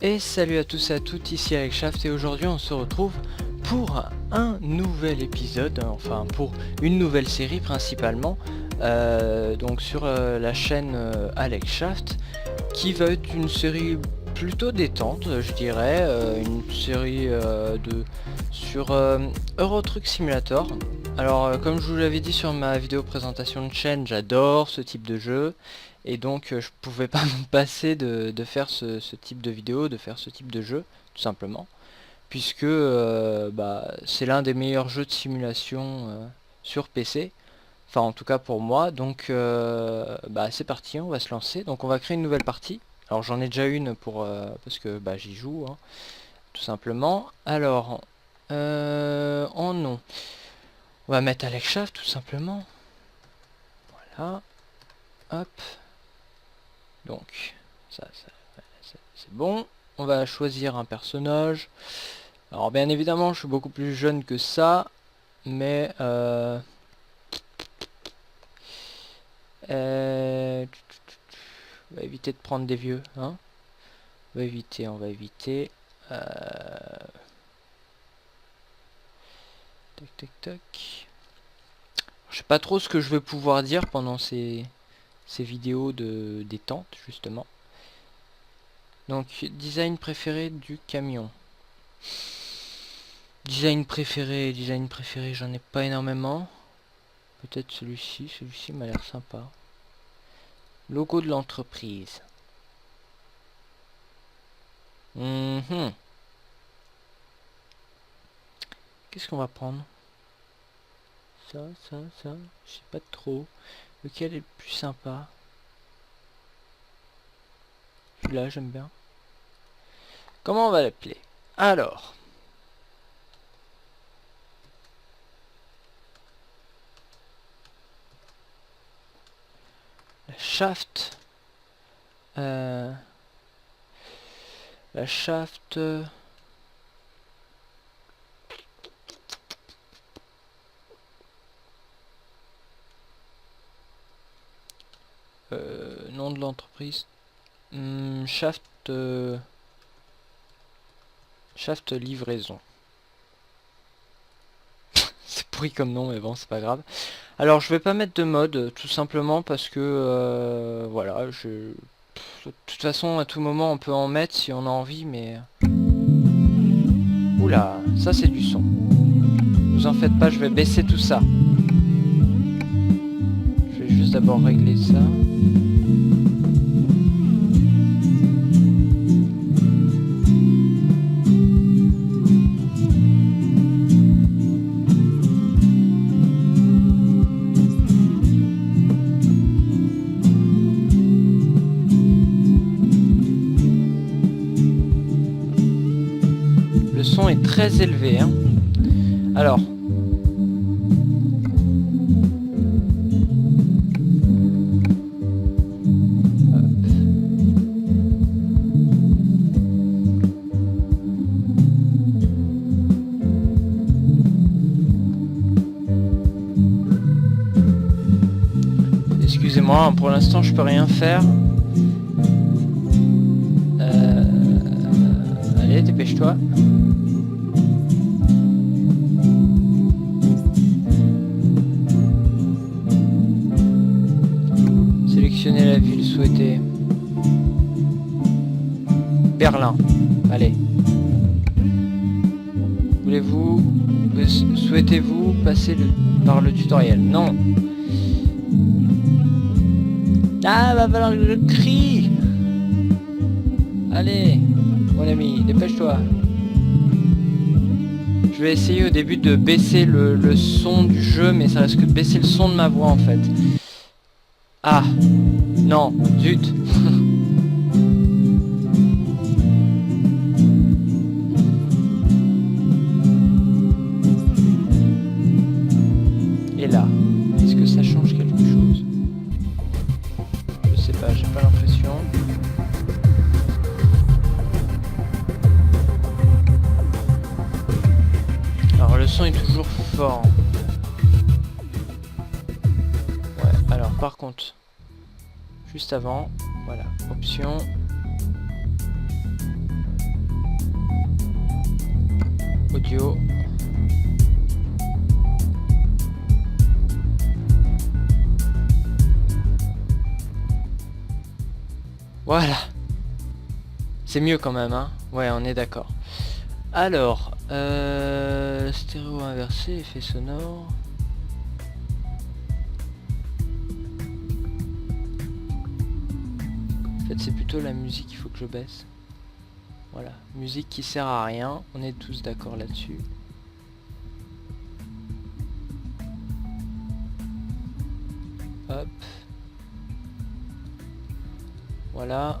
Et salut à tous et à toutes, ici Alexshaft et aujourd'hui on se retrouve pour un nouvel épisode, enfin pour une nouvelle série principalement, donc sur la chaîne Alexshaft, qui va être une série plutôt détente, je dirais, une série sur Euro Truck Simulator. Alors comme je vous l'avais dit sur ma vidéo présentation de chaîne, j'adore ce type de jeu. Et donc je pouvais pas me passer de faire ce type de vidéo, de faire ce type de jeu, tout simplement. Puisque c'est l'un des meilleurs jeux de simulation sur PC. Enfin en tout cas pour moi. Donc c'est parti, on va se lancer. Donc on va créer une nouvelle partie. Alors j'en ai déjà une pour parce que j'y joue, hein, tout simplement. Alors en nom, on va mettre Alexshaft tout simplement. Voilà. Hop. Donc, ça c'est bon. On va choisir un personnage. Alors bien évidemment, je suis beaucoup plus jeune que ça, mais on va éviter de prendre des vieux, hein. On va éviter. Tac tac tac. Je sais pas trop ce que je vais pouvoir dire pendant ces vidéos de détente justement. Donc design préféré du camion. Design préféré, j'en ai pas énormément. Peut-être celui-ci m'a l'air sympa. Logo de l'entreprise. Qu'est-ce qu'on va prendre? Ça, je sais pas trop. Lequel est le plus sympa? Celui-là, j'aime bien. Comment on va l'appeler? Alors. La shaft. La shaft. Nom de l'entreprise. Shaft. Shaft livraison. C'est pourri comme nom, mais bon, c'est pas grave. Alors, je vais pas mettre de mode, tout simplement parce que voilà, de toute façon, à tout moment, on peut en mettre si on a envie, mais oula, ça c'est du son. Vous en faites pas, je vais baisser tout ça. Je vais juste d'abord régler ça. Le son est très élevé, hein. Alors. Excusez-moi, pour l'instant je peux rien faire. Allez, dépêche-toi. Sélectionnez la ville souhaitée. Berlin. Allez. Souhaitez-vous passer par le tutoriel? Non. Ah, va falloir que je crie. Allez, mon ami, dépêche-toi. Je vais essayer au début de baisser le son du jeu, mais ça risque de baisser le son de ma voix en fait. Ah, non, zut. Et là, est-ce que ça change quelque chose? Je sais pas, j'ai pas l'impression. Alors le son est toujours fort. Ouais, alors par contre, juste avant, voilà, option. audio. Voilà. C'est mieux quand même, hein. Ouais, on est d'accord. Alors, stéréo inversé, effet sonore. En fait, c'est plutôt la musique qu'il faut que je baisse. Voilà, musique qui sert à rien, on est tous d'accord là-dessus. Hop. Voilà.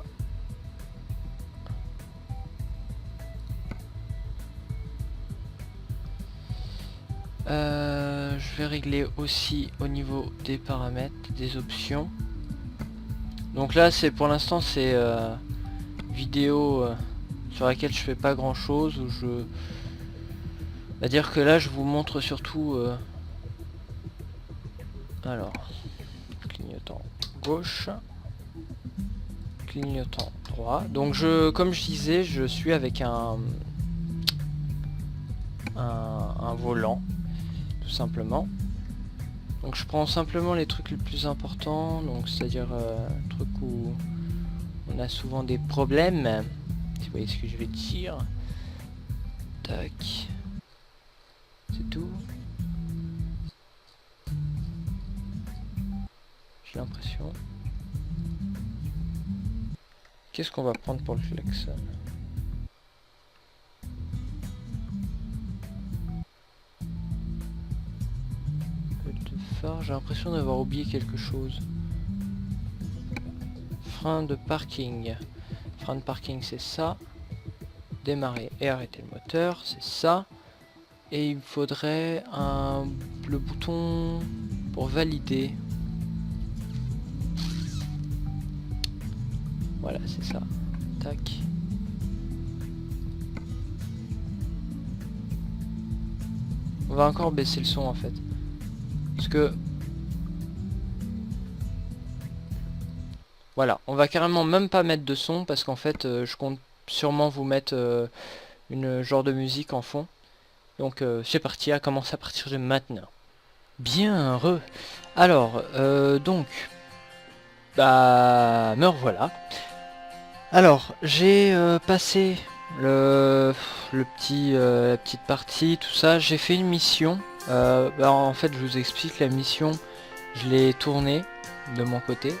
Je vais régler aussi au niveau des paramètres, des options. Donc là, c'est pour l'instant, c'est vidéo sur laquelle je fais pas grand chose. Où je... On va dire que là, je vous montre surtout... Alors, clignotant gauche, clignotant droit. Donc comme je disais, je suis avec un volant, tout simplement. Donc je prends simplement les trucs les plus importants, donc c'est-à-dire trucs où on a souvent des problèmes, si vous voyez ce que je vais dire. Tac. C'est tout. J'ai l'impression. Qu'est-ce qu'on va prendre pour le klaxon? J'ai l'impression d'avoir oublié quelque chose. Frein de parking. Frein de parking, c'est ça. Démarrer et arrêter le moteur, c'est ça. Et il me faudrait le bouton pour valider. Voilà, c'est ça. Tac. On va encore baisser le son en fait. Parce que... Voilà, on va carrément même pas mettre de son parce qu'en fait je compte sûrement vous mettre une genre de musique en fond. Donc c'est parti, à commencer à partir de maintenant. Bien heureux. Alors donc bah me revoilà. Alors j'ai passé le petit la petite partie, tout ça, j'ai fait une mission. Bah, en fait je vous explique, la mission je l'ai tournée de mon côté.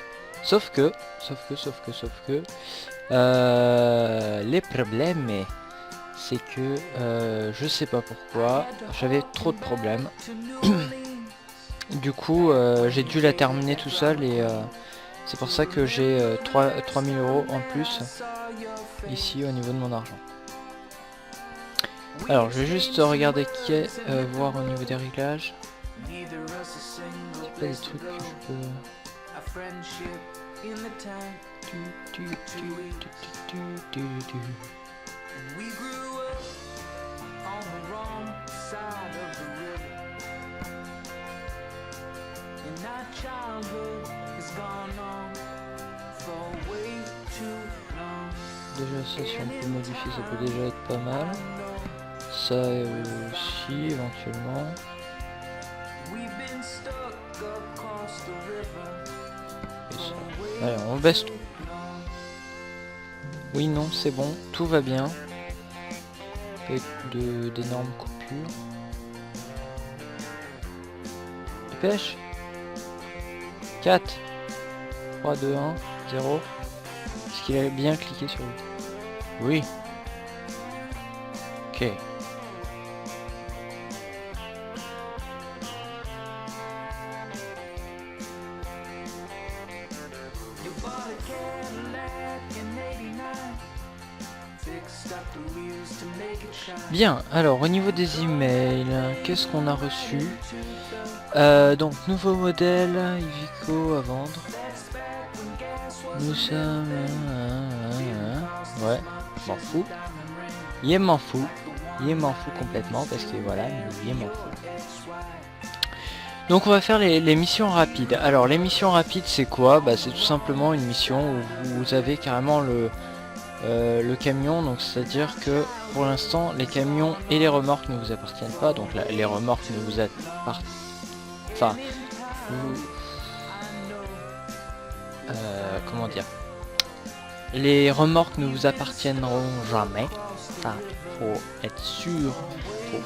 Sauf que les problèmes, c'est que je sais pas pourquoi, j'avais trop de problèmes. Du coup, j'ai dû la terminer tout seul et c'est pour ça que j'ai 3000 € en plus ici au niveau de mon argent. Alors, je vais juste regarder voir au niveau des réglages. C'est pas des trucs que je peux... Déjà ça, si on peut modifier, ça peut déjà être pas mal. Ça aussi éventuellement. Allez, on baisse tout. Oui, non, c'est bon, tout va bien. Avec d'énormes coupures. Dépêche. 4, 3, 2, 1, 0. Est-ce qu'il a bien cliqué sur le... Oui. Ok. Bien, alors au niveau des emails, qu'est-ce qu'on a reçu? Donc nouveau modèle, Iveco à vendre. Nous sommes... ouais, m'en fous. Il m'en fout. Il m'en fout complètement parce que voilà, il m'en fout. Donc on va faire les missions rapides. Alors les missions rapides c'est quoi? Bah c'est tout simplement une mission où vous avez carrément le camion, donc c'est à dire que pour l'instant les camions et les remorques ne vous appartiennent pas, donc là, les remorques ne vous appartiennent, enfin comment dire, les remorques ne vous appartiendront jamais, ça faut être sûr,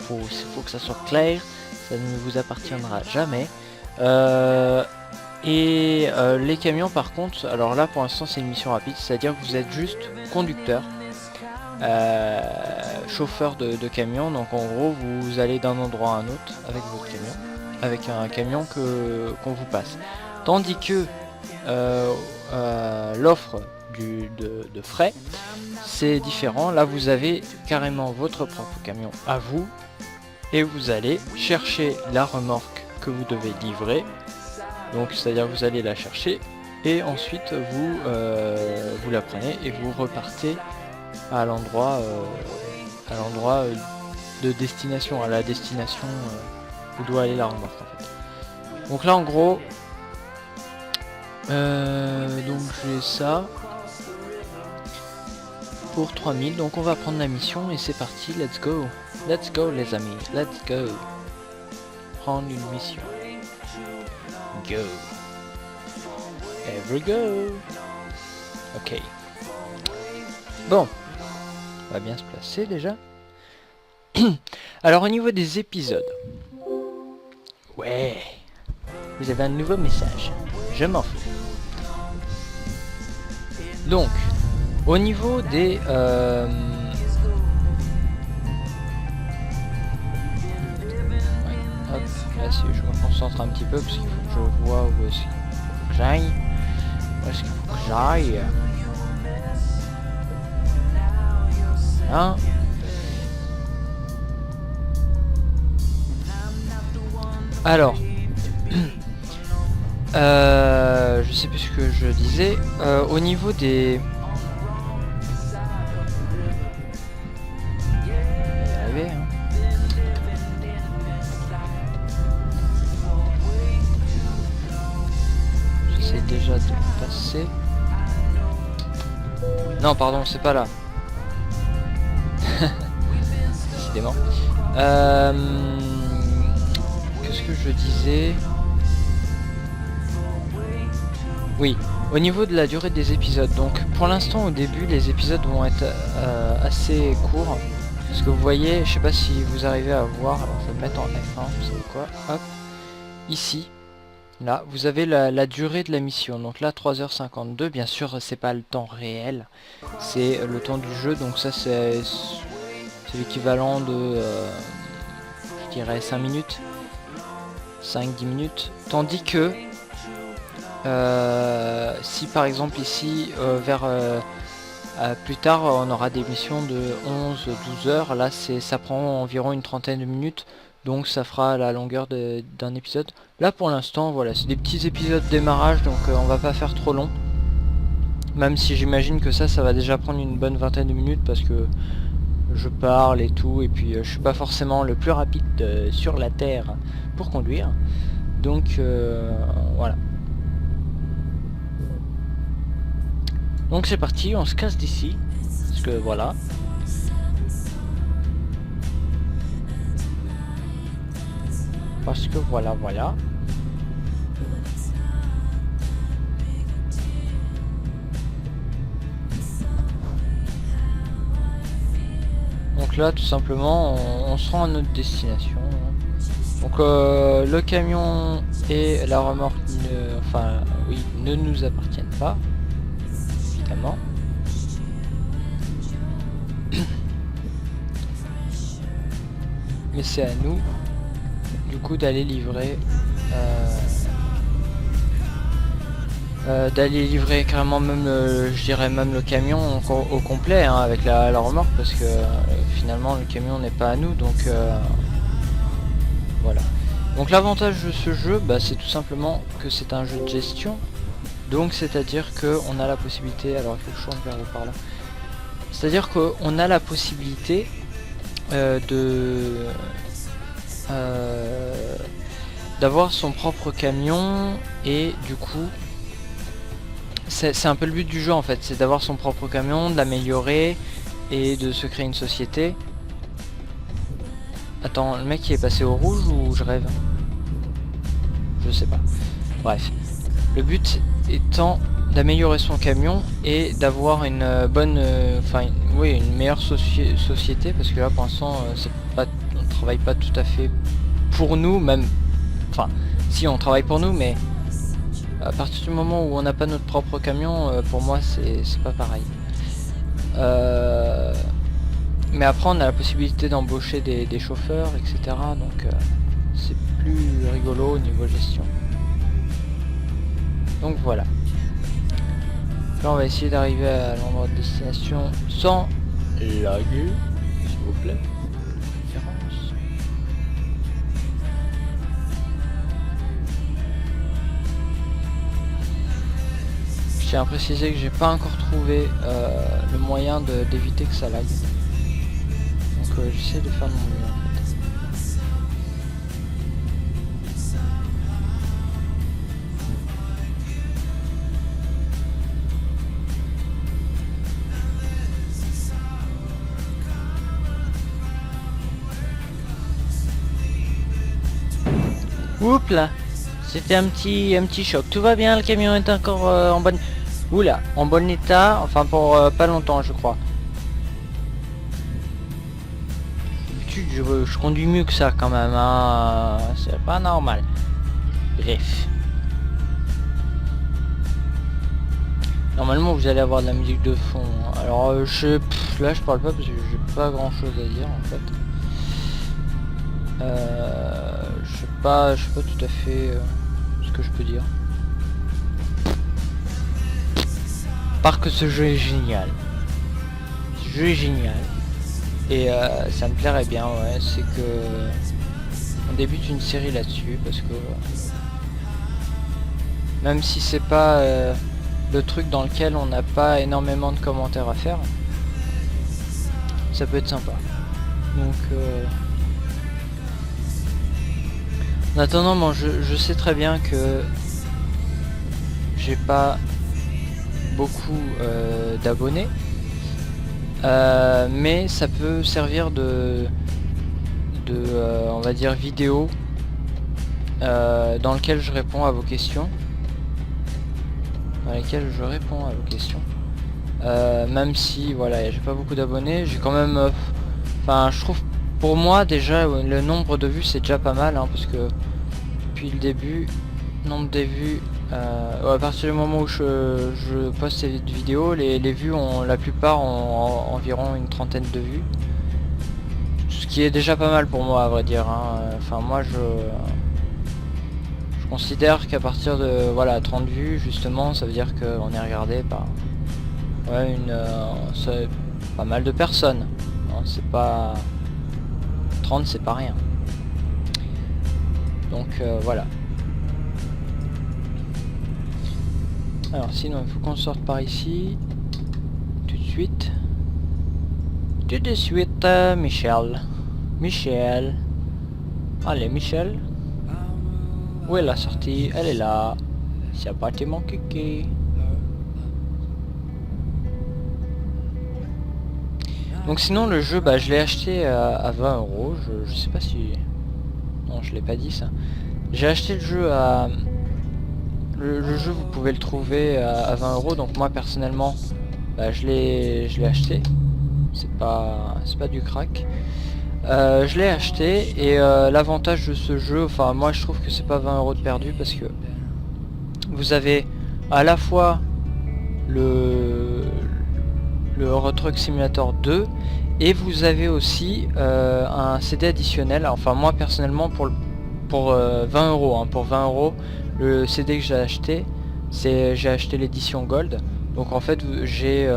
faut que ça soit clair, ça ne vous appartiendra jamais. Les camions par contre, alors là pour l'instant c'est une mission rapide, c'est à dire que vous êtes juste conducteur, chauffeur de camion, donc en gros vous allez d'un endroit à un autre avec votre camion, avec un camion qu'on vous passe, tandis que l'offre de frais c'est différent. Là vous avez carrément votre propre camion à vous et vous allez chercher la remorque que vous devez livrer, donc c'est à dire que vous allez la chercher et ensuite vous la prenez et vous repartez à l'endroit de destination, à la destination où doit aller la remorque en fait. Donc là en gros donc j'ai ça pour 3000, donc on va prendre la mission et c'est parti, let's go les amis, let's go prendre une mission, go every go. Ok, bon, on va bien se placer déjà. Alors au niveau des épisodes, ouais, vous avez un nouveau message, je m'en fous. Donc au niveau des ouais, hop, là si je me concentre un petit peu parce qu'il faut que je vois où est-ce qu'il faut que j'aille. Où est-ce qu'il faut que j'aille, hein. Alors je sais plus ce que je disais, au niveau des déjà de passer. Non pardon, c'est pas là. Décidément. Qu'est-ce que je disais? Oui, au niveau de la durée des épisodes. Donc pour l'instant au début les épisodes vont être assez courts. Parce que vous voyez, je sais pas si vous arrivez à voir, alors je vais me mettre en F1, vous savez quoi, hop, ici. Là, vous avez la durée de la mission, donc là 3h52, bien sûr c'est pas le temps réel, c'est le temps du jeu, donc ça c'est l'équivalent de, je dirais 5 minutes, 5-10 minutes, tandis que si par exemple ici, vers plus tard on aura des missions de 11-12 heures, là ça prend environ une trentaine de minutes. Donc ça fera la longueur d'un épisode. Là pour l'instant voilà, c'est des petits épisodes démarrage, donc on va pas faire trop long. Même si j'imagine que ça va déjà prendre une bonne vingtaine de minutes parce que je parle et tout, et puis je suis pas forcément le plus rapide sur la terre pour conduire. Donc voilà. Donc c'est parti, on se casse d'ici. Parce que voilà. Parce que voilà. Donc là tout simplement on se rend à notre destination. Donc le camion et la remorque ne nous appartiennent pas, évidemment. Mais c'est à nous du coup d'aller livrer carrément même je dirais même le camion au complet, hein, avec la remorque, parce que finalement le camion n'est pas à nous, donc voilà. Donc l'avantage de ce jeu, c'est tout simplement que c'est un jeu de gestion, donc c'est à dire que on a la possibilité, alors il faut que je change vers le par là, c'est à dire qu'on a la possibilité d'avoir son propre camion, et du coup c'est un peu le but du jeu en fait, c'est d'avoir son propre camion, de l'améliorer et de se créer une société. Attends, le mec il est passé au rouge ou je rêve? Je sais pas. Bref. Le but étant d'améliorer son camion et d'avoir une bonne... Enfin, oui, une meilleure société, parce que là pour l'instant, on travaille pas tout à fait pour nous, même... Enfin, si on travaille pour nous, mais à partir du moment où on n'a pas notre propre camion, pour moi c'est pas pareil. Mais après on a la possibilité d'embaucher des chauffeurs, etc. Donc c'est plus rigolo au niveau gestion. Donc voilà. Là on va essayer d'arriver à l'endroit de destination sans laguer, s'il vous plaît. Je tiens à préciser que j'ai pas encore trouvé le moyen d'éviter que ça lag. Donc j'essaie de faire de mon mieux en fait. Oups là, c'était un petit choc. Tout va bien, le camion est encore en bonne... Oula, en bon état, enfin pour pas longtemps je crois. D'habitude je conduis mieux que ça quand même, hein. C'est pas normal. Bref. Normalement vous allez avoir de la musique de fond. Alors là je parle pas parce que j'ai pas grand chose à dire en fait. Je sais pas tout à fait ce que je peux dire. Part que ce jeu est génial. Ce jeu est génial. Et ça me plairait bien, ouais, c'est que on débute une série là-dessus parce que même si c'est pas le truc dans lequel on n'a pas énormément de commentaires à faire, ça peut être sympa. Donc en attendant, bon, je sais très bien que j'ai pas beaucoup d'abonnés, mais ça peut servir de on va dire vidéo dans lequel je réponds à vos questions, même si voilà j'ai pas beaucoup d'abonnés, j'ai quand même enfin je trouve pour moi déjà le nombre de vues c'est déjà pas mal, hein, parce que depuis le début, nombre des vues à partir du moment où je poste ces vidéos, les vues la plupart ont environ une trentaine de vues, ce qui est déjà pas mal pour moi à vrai dire, hein. Enfin moi je considère qu'à partir de voilà 30 vues justement ça veut dire qu'on est regardé par ouais, pas mal de personnes, hein, c'est pas 30, c'est pas rien, donc voilà. Alors sinon il faut qu'on sorte par ici tout de suite. Michel. Allez Michel. Où est la sortie? Elle est là. C'est parti mon kiki. Donc sinon le jeu je l'ai acheté à 20 €. Je sais pas si... Non je l'ai pas dit ça. J'ai acheté le jeu à... Le jeu vous pouvez le trouver à 20 €, donc moi personnellement je l'ai acheté, c'est pas du crack, je l'ai acheté et l'avantage de ce jeu, enfin moi je trouve que c'est pas 20 € de perdu parce que vous avez à la fois le Euro Truck Simulator 2 et vous avez aussi un CD additionnel. Enfin moi personnellement pour 20 €, hein, pour 20 €. Le CD que j'ai acheté, j'ai acheté l'édition Gold. Donc en fait j'ai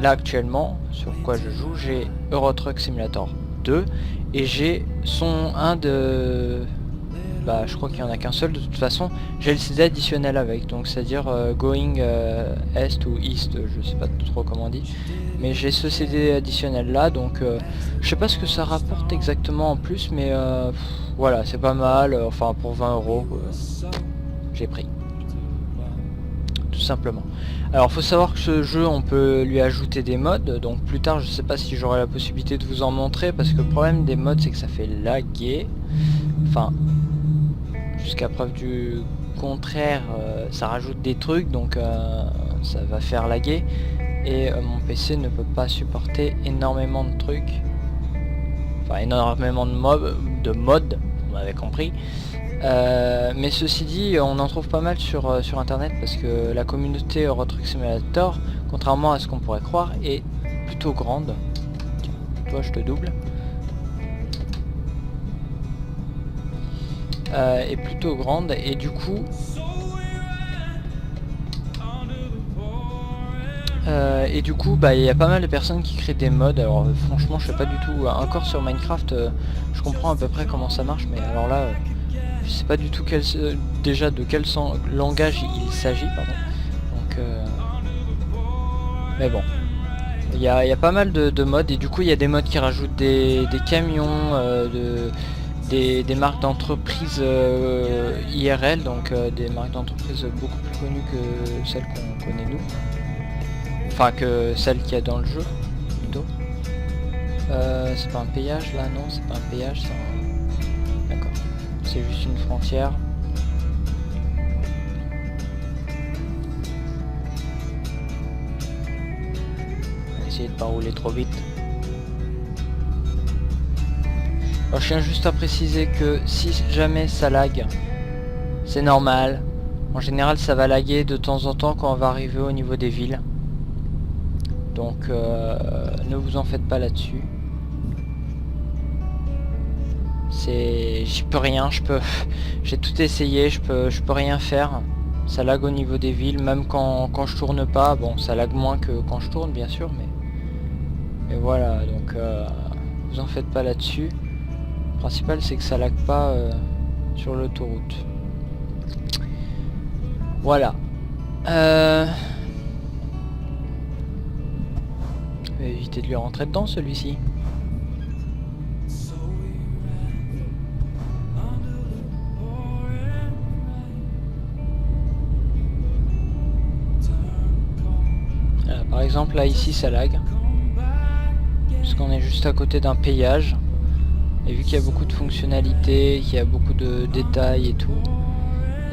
là actuellement sur quoi je joue, j'ai Euro Truck Simulator 2 et j'ai je crois qu'il n'y en a qu'un seul de toute façon, j'ai le CD additionnel avec, donc c'est à dire Going Est ou East, je sais pas trop comment on dit, mais j'ai ce CD additionnel là, donc je sais pas ce que ça rapporte exactement en plus, mais voilà c'est pas mal, enfin pour 20 €, j'ai pris tout simplement. Alors faut savoir que ce jeu on peut lui ajouter des mods, donc plus tard je sais pas si j'aurai la possibilité de vous en montrer, parce que le problème des mods c'est que ça fait laguer, enfin jusqu'à preuve du contraire, ça rajoute des trucs, donc ça va faire laguer, et mon PC ne peut pas supporter énormément de trucs, enfin énormément de mods, vous m'avez compris. Mais ceci dit, on en trouve pas mal sur internet, parce que la communauté Euro Truck Simulator, contrairement à ce qu'on pourrait croire, est plutôt grande. Tiens, toi je te double. Est plutôt grande, et du coup bah il y a pas mal de personnes qui créent des mods. Alors franchement je sais pas du tout, encore sur Minecraft je comprends à peu près comment ça marche, mais alors là je sais pas du tout déjà de quel langage il s'agit, pardon. Donc mais bon, il y a pas mal de mods, et du coup il y a des mods qui rajoutent des camions, des marques d'entreprise IRL, donc des marques d'entreprise beaucoup plus connues que celles qu'on connaît nous, enfin que celles qu'il y a dans le jeu plutôt. C'est pas un péage là, non c'est pas un péage, c'est un... D'accord, c'est juste une frontière. On va essayer de pas rouler trop vite. Alors, je tiens juste à préciser que si jamais ça lag, c'est normal. En général ça va laguer de temps en temps quand on va arriver au niveau des villes. Donc ne vous en faites pas là-dessus. J'y peux rien, j'ai tout essayé, je peux rien faire. Ça lag au niveau des villes, même quand je tourne pas. Bon, ça lag moins que quand je tourne bien sûr, mais voilà, donc vous en faites pas là-dessus. Le principal c'est que ça lag pas sur l'autoroute. Voilà. Je vais éviter de lui rentrer dedans celui-ci. Voilà, par exemple là ici ça lag, parce qu'on est juste à côté d'un péage. Et vu qu'il y a beaucoup de fonctionnalités, qu'il y a beaucoup de détails et tout,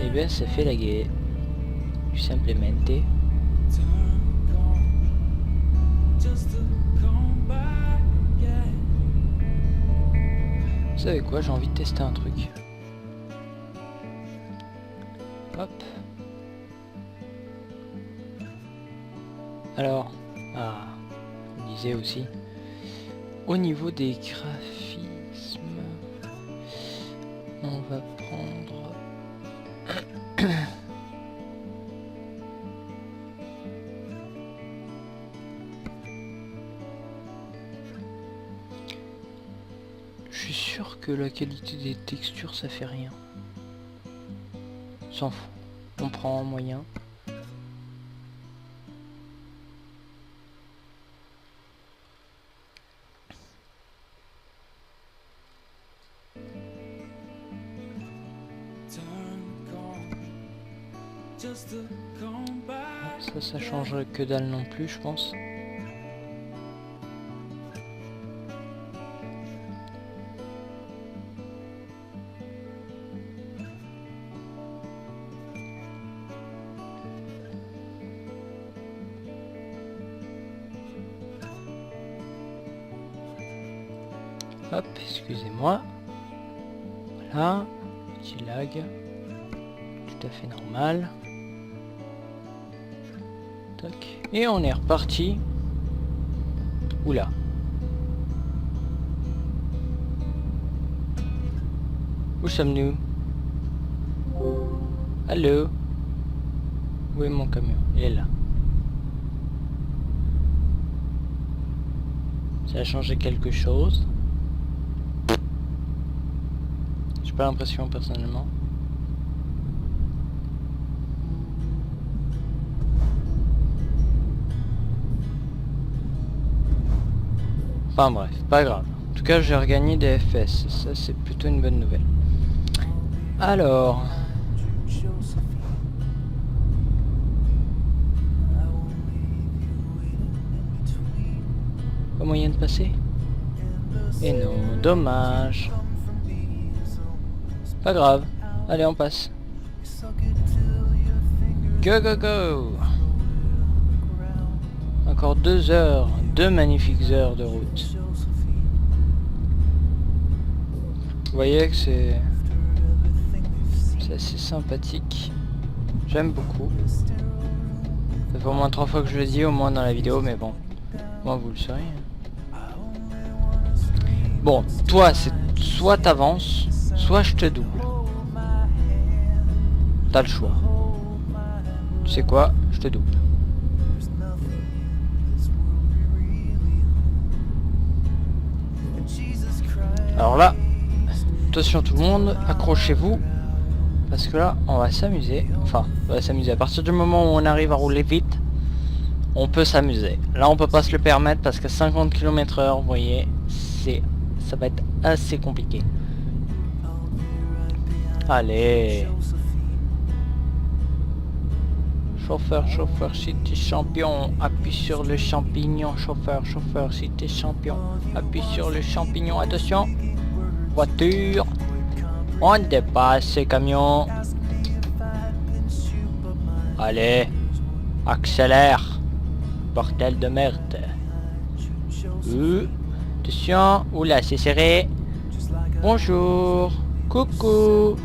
et bien ça fait laguer. Tout simplement. Vous savez quoi, j'ai envie de tester un truc. Hop. Alors, je me disais aussi, au niveau des graphismes, on va prendre... Je suis sûr que la qualité des textures ça fait rien. S'en fout. On prend en moyen. Ça changerait que dalle non plus, je pense. Hop, excusez-moi. Voilà, petit lag. Tout à fait normal. Tac. Et on est reparti. Oula. Où sommes-nous? Allô? Où est mon camion? Il est là. Ça a changé quelque chose? J'ai pas l'impression personnellement. Enfin bref, pas grave. En tout cas, j'ai regagné des FPS. Ça, c'est plutôt une bonne nouvelle. Alors... Pas moyen de passer? Et non, dommage. Pas grave. Allez, on passe. Go, go, go! Encore 2 heures, 2 magnifiques heures de route. Vous voyez que c'est assez sympathique. J'aime beaucoup. Ça fait au moins 3 fois que je le dis, au moins dans la vidéo, mais bon. Moi, vous le saurez. Bon, toi, c'est soit t'avances, soit je te double. T'as le choix. Tu sais quoi? Je te double. Alors là, attention tout le monde, accrochez-vous. Parce que là, on va s'amuser. Enfin, on va s'amuser. À partir du moment où on arrive à rouler vite, on peut s'amuser. Là, on peut pas se le permettre parce que 50 km/h, vous voyez, ça va être assez compliqué. Allez. Chauffeur, chauffeur, si t'es champion, appuie sur le champignon. Chauffeur, chauffeur, si t'es champion, appuie sur le champignon. Attention, voiture, on dépasse ces camions. Allez, accélère, bordel de merde. Attention, oula, c'est serré. Bonjour, coucou.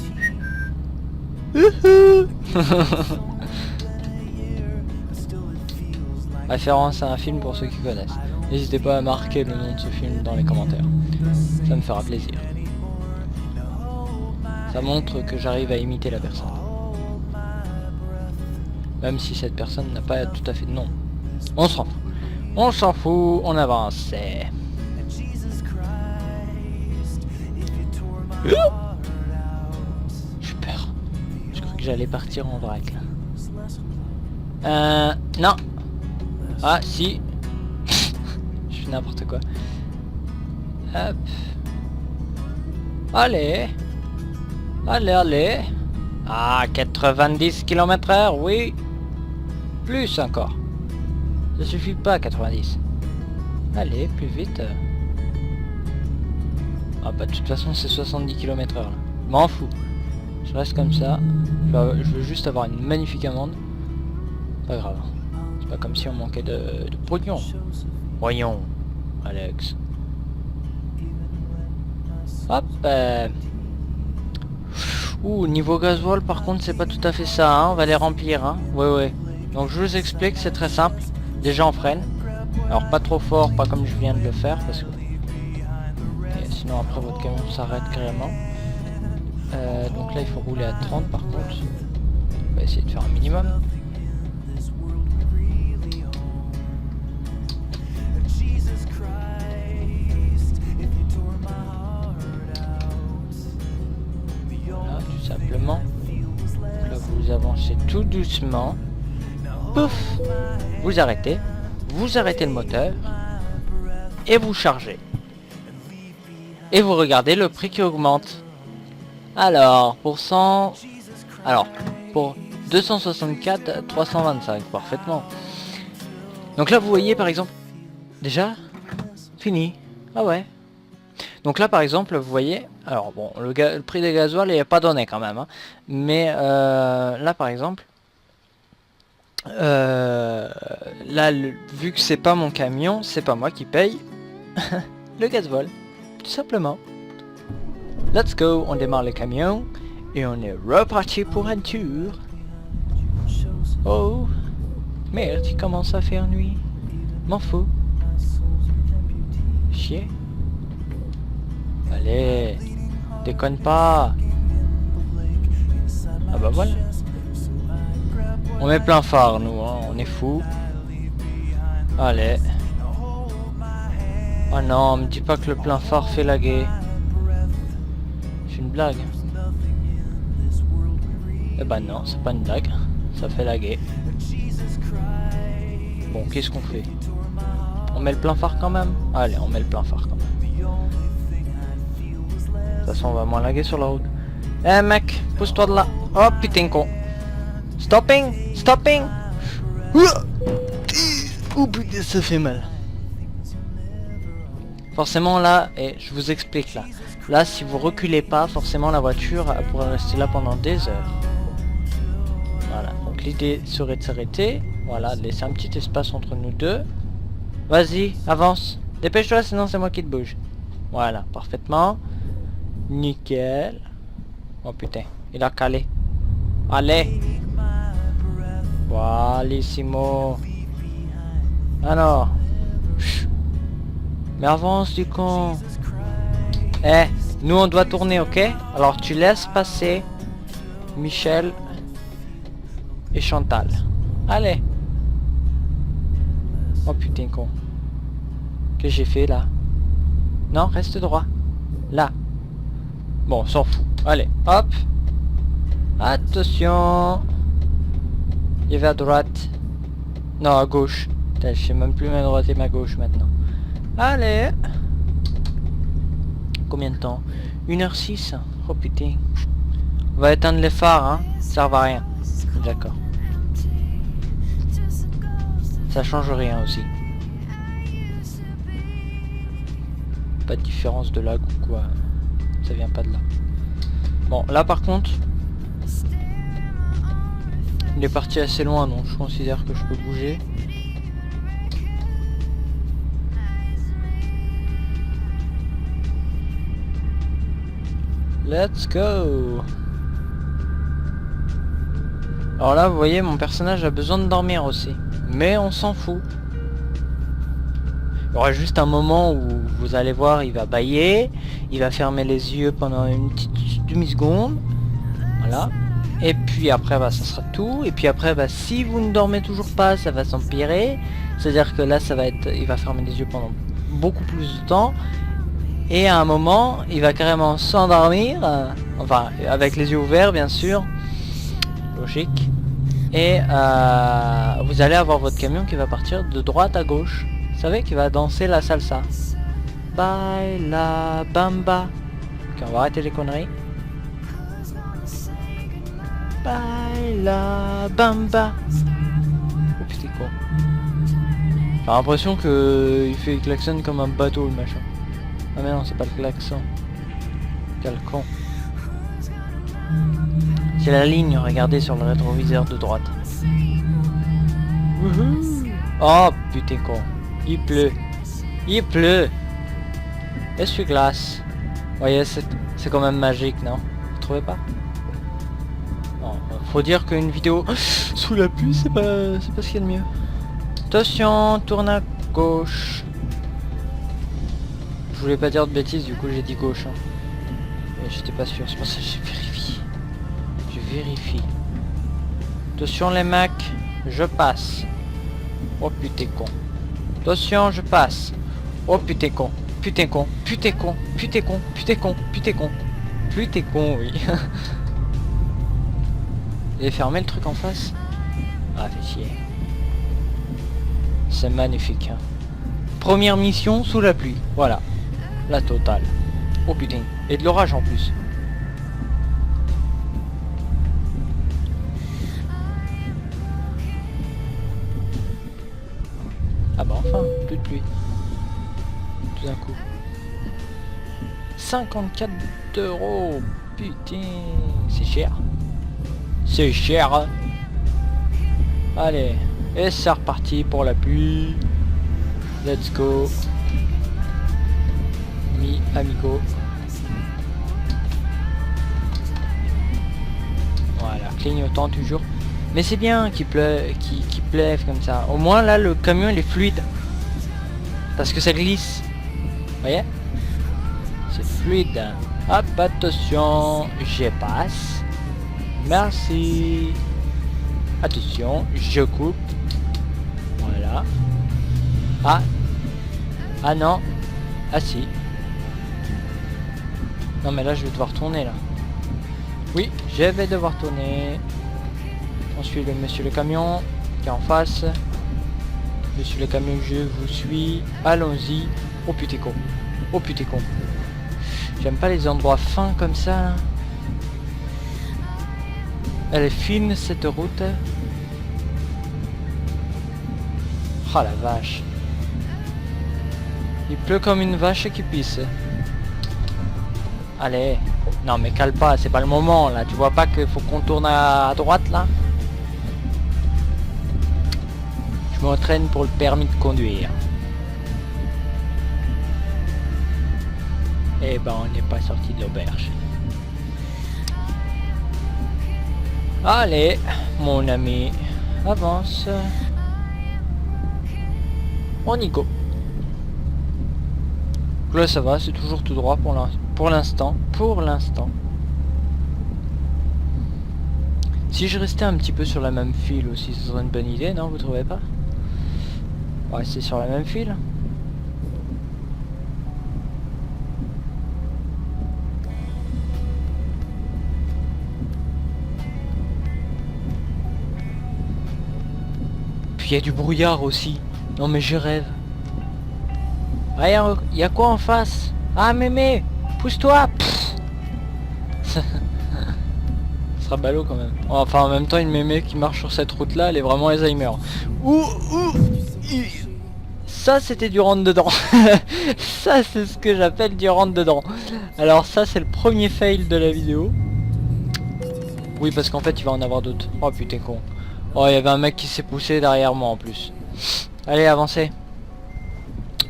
Référence à un film pour ceux qui connaissent. N'hésitez pas à marquer le nom de ce film dans les commentaires. Ça me fera plaisir. Ça montre que j'arrive à imiter la personne. Même si cette personne n'a pas tout à fait de nom. On s'en fout. On s'en fout, on avance. J'ai peur. Je crois que j'allais partir en vrac là. Non. Ah si. Je fais n'importe quoi. Hop. Allez. Allez, allez. Ah, 90 km/h, oui. Plus encore. Ça suffit pas, 90. Allez, plus vite. Ah bah de toute façon c'est 70 km/h là. M'en fous. Je reste comme ça. Je veux juste avoir une magnifique amende. Pas grave. C'est pas comme si on manquait de pognon. Voyons, Alex. Hop. Ouh, niveau gasoil par contre c'est pas tout à fait ça, hein. On va les remplir, hein. Ouais. Donc je vous explique, c'est très simple. Déjà on freine. Alors pas trop fort, pas comme je viens de le faire parce que... Et sinon après votre camion s'arrête carrément. Donc là il faut rouler à 30 par contre. On va essayer de faire un minimum. Simplement, là vous avancez tout doucement, pouf, vous arrêtez le moteur et vous chargez et vous regardez le prix qui augmente. Alors pour 264, 325 parfaitement. Donc là vous voyez par exemple déjà fini. Ah ouais. Donc là par exemple vous voyez, alors bon le prix des gasoil il n'est pas donné quand même, hein, mais là par exemple, là vu que c'est pas mon camion, c'est pas moi qui paye le gasoil, tout simplement. Let's go, on démarre le camion et on est reparti pour un tour. Oh merde, il commence à faire nuit, m'en fous. Chier. Allez, déconne pas. Ah bah voilà. On met plein phare nous, hein. On est fou. Allez. Oh non, me dis pas que le plein phare fait laguer. C'est une blague. Eh bah non, c'est pas une blague. Ça fait laguer. Bon, qu'est-ce qu'on fait? On met le plein phare quand même? Allez, on met le plein phare quand même. De toute façon on va moins laguer sur la route. Eh mec, pousse-toi de là. Oh putain con. Stopping. Oh putain ça fait mal. Forcément là, et je vous explique là. Là, si vous reculez pas, forcément la voiture elle pourrait rester là pendant des heures. Voilà, donc l'idée serait de s'arrêter. Voilà, de laisser un petit espace entre nous deux. Vas-y, avance. Dépêche-toi, sinon c'est moi qui te bouge. Voilà, parfaitement. Nickel. Oh putain, il a calé. Allez. Voilissimo. Alors. Mais avance du con. Eh, nous on doit tourner, ok? Alors tu laisses passer Michel et Chantal. Allez. Oh putain con. Qu'est-ce que j'ai fait là? Non, reste droit. Là. Bon, on s'en fout. Allez, hop. Attention. Il va à droite. Non, à gauche. Putain, je sais même plus ma droite et ma gauche maintenant. Allez. Combien de temps? 1h06. Oh putain. On va éteindre les phares, hein. Ça sert à rien. D'accord. Ça change rien aussi. Pas de différence de lag ou quoi. Ça vient pas de là. Bon, là par contre, il est parti assez loin, donc je considère que je peux bouger. Let's go. Alors là, vous voyez, mon personnage a besoin de dormir aussi. Mais on s'en fout. Il y aura juste un moment où vous allez voir, il va bâiller. Il va fermer les yeux pendant une petite demi-seconde. Voilà. Et puis après, bah, ça sera tout. Et puis après, bah, si vous ne dormez toujours pas, ça va s'empirer. C'est-à-dire que là, ça va être, il va fermer les yeux pendant beaucoup plus de temps. Et à un moment, il va carrément s'endormir. Enfin, avec les yeux ouverts, bien sûr. Logique. Et vous allez avoir votre camion qui va partir de droite à gauche. Vous savez qu'il va danser la salsa. Baila bamba. Ok, on va arrêter les conneries. Baila bamba. Oh putain quoi. J'ai l'impression que il fait klaxon comme un bateau le machin. Ah mais non, c'est pas le klaxon. Quel con. C'est la ligne, regardez sur le rétroviseur de droite. Wouhou. Oh putain con. Il pleut. Il pleut. Essuie-glace. Vous voyez, c'est quand même magique, non? Vous trouvez pas? Bon, faut dire qu'une vidéo sous la pluie, c'est pas ce qu'il y a de mieux. Attention, tourne à gauche. Je voulais pas dire de bêtises, du coup j'ai dit gauche. Hein. Mais j'étais pas sûr, c'est pour ça que je vérifie. Je vérifie. Attention les mecs, je passe. Oh putain con. Attention, je passe. Oh putain con. Putain con. Putain con. Putain con. Putain con. Putain con. Putain con, oui. Et fermer le truc en face. Ah, fait chier. C'est magnifique. Hein. Première mission sous la pluie. Voilà. La totale. Oh putain. Et de l'orage en plus. Ah bah enfin, plus de pluie. Tout d'un coup. 54 €. Putain, c'est cher. C'est cher. Hein. Allez. Et c'est reparti pour la pluie. Let's go. Mi amigo. Voilà, clignotant toujours. Mais c'est bien qu'il pleuve comme ça. Au moins là le camion il est fluide. Parce que ça glisse. Vous voyez? C'est fluide. Hop, attention, je passe. Merci. Attention, je coupe. Voilà. Ah. Ah non. Ah si. Non mais là je vais devoir tourner là. Oui, je vais devoir tourner. On suit le monsieur le camion qui est en face. Monsieur le camion, je vous suis. Allons-y. Oh putain con. Oh putain con. J'aime pas les endroits fins comme ça. Là. Elle est fine cette route. Oh la vache. Il pleut comme une vache qui pisse. Allez. Non mais cale pas, c'est pas le moment là. Tu vois pas qu'il faut qu'on tourne à droite là? Je m'entraîne pour le permis de conduire. Eh ben on n'est pas sorti de l'auberge. Allez, mon ami, avance. On y go. Là ça va, c'est toujours tout droit pour l'instant. Pour l'instant. Si je restais un petit peu sur la même file aussi, ce serait une bonne idée, non? Vous trouvez pas? Ouais, c'est sur la même file. Puis il y a du brouillard aussi. Non mais je rêve. Ah, y a quoi en face? Ah mémé, pousse-toi. Ça sera ballot quand même. Enfin en même temps une mémé qui marche sur cette route là, elle est vraiment Alzheimer. Ouh. Ça c'était du rentre dedans. Ça c'est ce que j'appelle du rentre dedans. Alors ça c'est le premier fail de la vidéo. Oui parce qu'en fait il va en avoir d'autres. Oh putain con. Oh il y avait un mec qui s'est poussé derrière moi en plus. Allez avancez.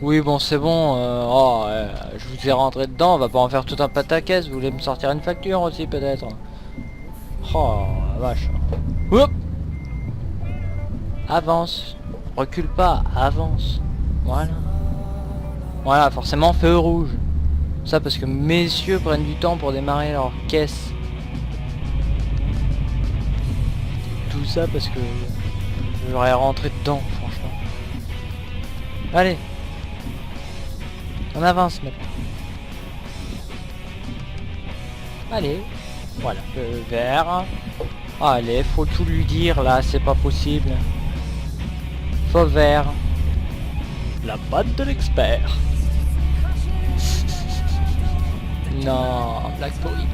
Oui bon c'est bon, je vous ai rentré dedans, on va pas en faire tout un pataquès, vous voulez me sortir une facture aussi peut-être. Oh la vache. Oup. Avance, recule pas, avance. Voilà. Voilà, forcément feu rouge. Ça parce que messieurs prennent du temps pour démarrer leur caisse. Tout ça parce que j'aurais rentré dedans franchement. Allez. On avance maintenant. Allez. Voilà. Le vert. Allez, faut tout lui dire là, c'est pas possible. Faux vert. La patte de l'expert. Non, blague pourrie.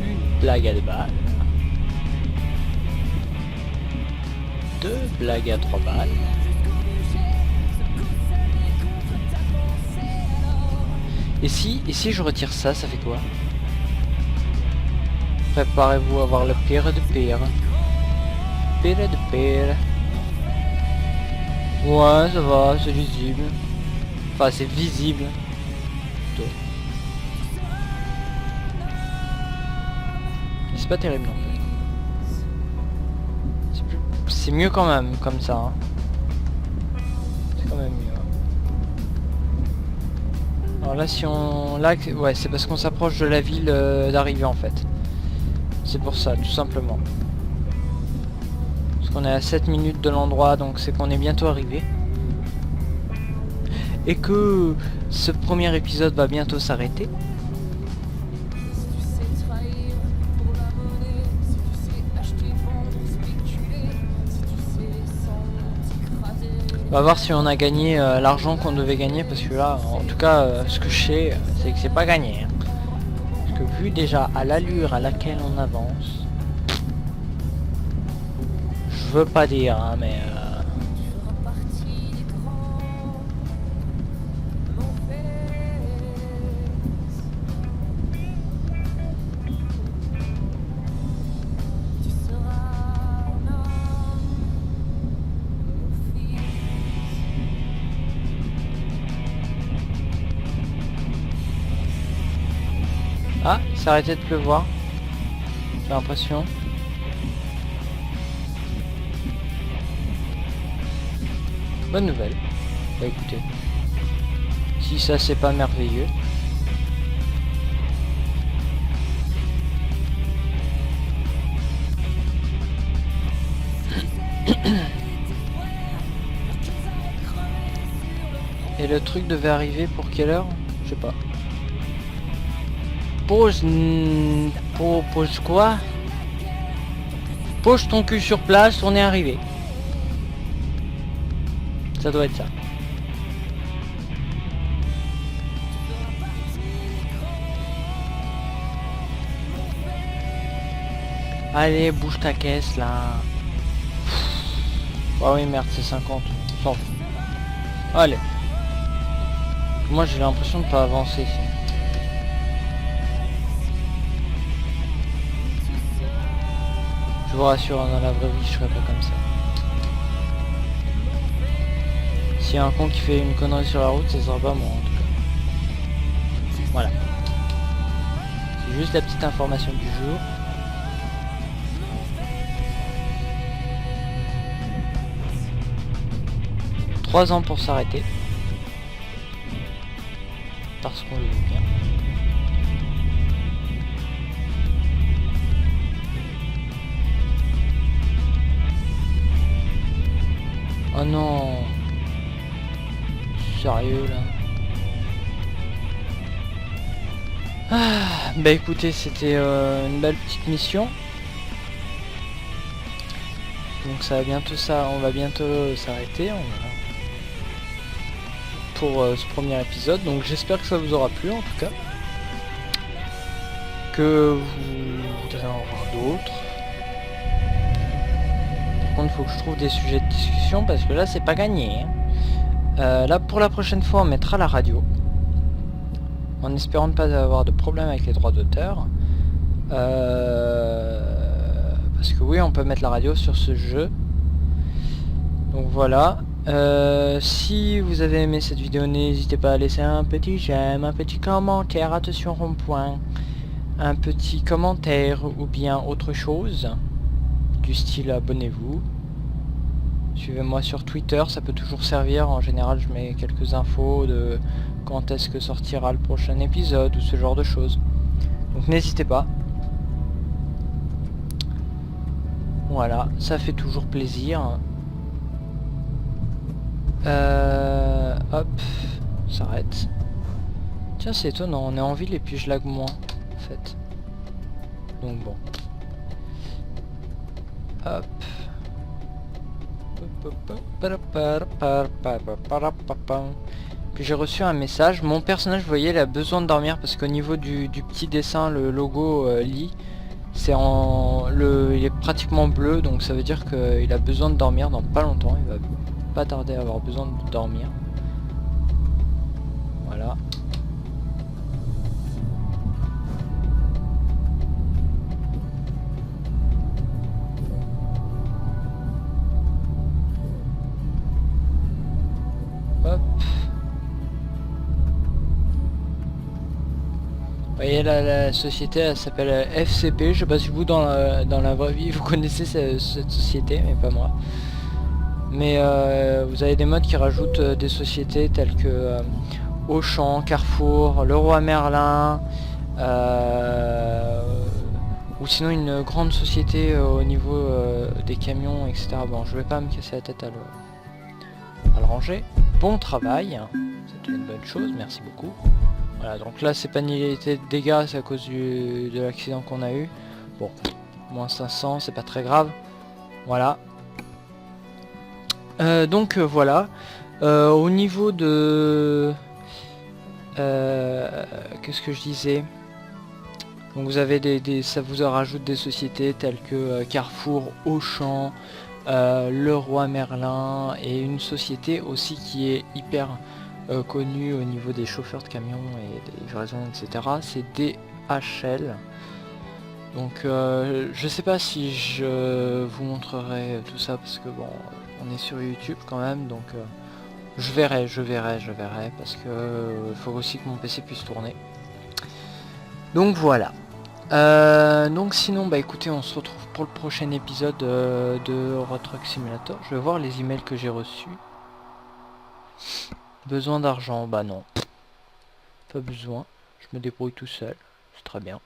Une blague à 2 balles. 2 blagues à 3 balles. Et si je retire ça, ça fait quoi? Préparez-vous à voir le pire de pire. Pire de pire. Ouais, ça va, c'est visible. Enfin, c'est visible. C'est pas terrible non plus. C'est mieux quand même, comme ça. Hein. C'est quand même mieux. Alors là si on... Là, ouais c'est parce qu'on s'approche de la ville d'arrivée en fait. C'est pour ça tout simplement. Parce qu'on est à 7 minutes de l'endroit donc c'est qu'on est bientôt arrivé. Et que ce premier épisode va bientôt s'arrêter. On va voir si on a gagné l'argent qu'on devait gagner parce que là, en tout cas, ce que je sais, c'est que c'est pas gagné. Hein. Parce que vu déjà à l'allure à laquelle on avance, je veux pas dire, hein, mais... Ah, il s'est arrêté de pleuvoir. J'ai l'impression. Bonne nouvelle. Bah écoutez. Si ça c'est pas merveilleux. Et le truc devait arriver pour quelle heure? Je sais pas. Pose quoi? Pose ton cul sur place, on est arrivé. Ça doit être ça. Allez, bouge ta caisse là. Ah oui merde, c'est 50. On s'en fout. Allez. Moi j'ai l'impression de pas avancer. Je vous rassure, dans la vraie vie je serais pas comme ça. S'il y a un con qui fait une connerie sur la route, ça sera pas moi en tout cas. Voilà. C'est juste la petite information du jour. « 3 ans pour s'arrêter. » Parce qu'on le veut bien. Oh non. Sérieux là. Ah, bah écoutez, c'était une belle petite mission. Donc ça va bientôt on va bientôt s'arrêter pour ce premier épisode. Donc j'espère que ça vous aura plu en tout cas. Que vous voudrez en voir d'autres. Par contre, il faut que je trouve des sujets de discussion parce que là c'est pas gagné. Hein. Là pour la prochaine fois on mettra la radio. En espérant ne pas avoir de problème avec les droits d'auteur. Parce que oui, on peut mettre la radio sur ce jeu. Donc voilà. Si vous avez aimé cette vidéo, n'hésitez pas à laisser un petit j'aime, un petit commentaire, attention rond-point, un petit commentaire ou bien autre chose. Du style abonnez-vous. Suivez-moi sur Twitter, ça peut toujours servir. En général, je mets quelques infos de quand est-ce que sortira le prochain épisode ou ce genre de choses. Donc n'hésitez pas. Voilà, ça fait toujours plaisir. Hop, s'arrête. Tiens, c'est étonnant, on est en ville et puis je lag moins, en fait. Donc bon. Hop. Puis j'ai reçu un message. Mon personnage, vous voyez, il a besoin de dormir parce qu'au niveau du petit dessin, le logo lit, c'est il est pratiquement bleu, donc ça veut dire qu'il a besoin de dormir dans pas longtemps. Il va pas tarder à avoir besoin de dormir. Voilà. Hop. Vous voyez là, la société elle s'appelle FCP. Je sais pas si vous dans la vraie vie vous connaissez cette société, mais pas moi. Mais vous avez des modes qui rajoutent des sociétés telles que Auchan, Carrefour, Leroy Merlin, ou sinon une grande société au niveau des camions, etc. Bon, je vais pas me casser la tête à le ranger. Bon travail, c'est une bonne chose, merci beaucoup. Voilà, donc là c'est pas une égalité de dégâts, c'est à cause de l'accident qu'on a eu. Bon, moins 500, c'est pas très grave. Voilà. Donc voilà. Au niveau de... qu'est-ce que je disais? Donc vous avez ça vous rajoute des sociétés telles que Carrefour, Auchan, Leroy Merlin et une société aussi qui est hyper connue au niveau des chauffeurs de camions et des livraisons, etc. C'est DHL. Donc je sais pas si je vous montrerai tout ça parce que bon, on est sur YouTube quand même, donc je verrai parce que faut aussi que mon PC puisse tourner. Donc voilà. Donc sinon bah écoutez, on se retrouve pour le prochain épisode de Euro Truck Simulator. Je vais voir les emails que j'ai reçus. Besoin d'argent, bah non. Pas besoin, je me débrouille tout seul, c'est très bien.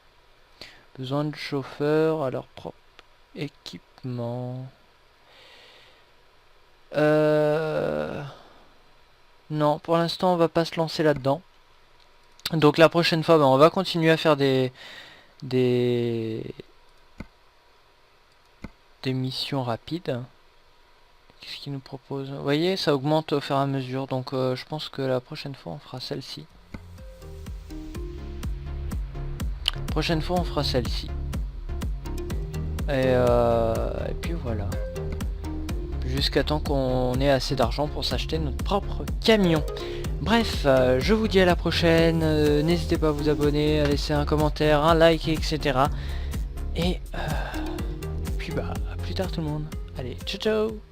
Besoin de chauffeurs à leur propre équipement. Non, pour l'instant on va pas se lancer là-dedans. Donc la prochaine fois, bah, on va continuer à faire des missions rapides. Qu'est-ce qu'il nous propose? Vous voyez, ça augmente au fur et à mesure. Donc je pense que la prochaine fois on fera celle-ci. Prochaine fois on fera celle-ci. Et puis voilà. jusqu'à temps qu'on ait assez d'argent pour s'acheter notre propre camion. Bref, je vous dis à la prochaine, n'hésitez pas à vous abonner, à laisser un commentaire, un like, etc. Et puis bah, à plus tard tout le monde. Allez, ciao ciao.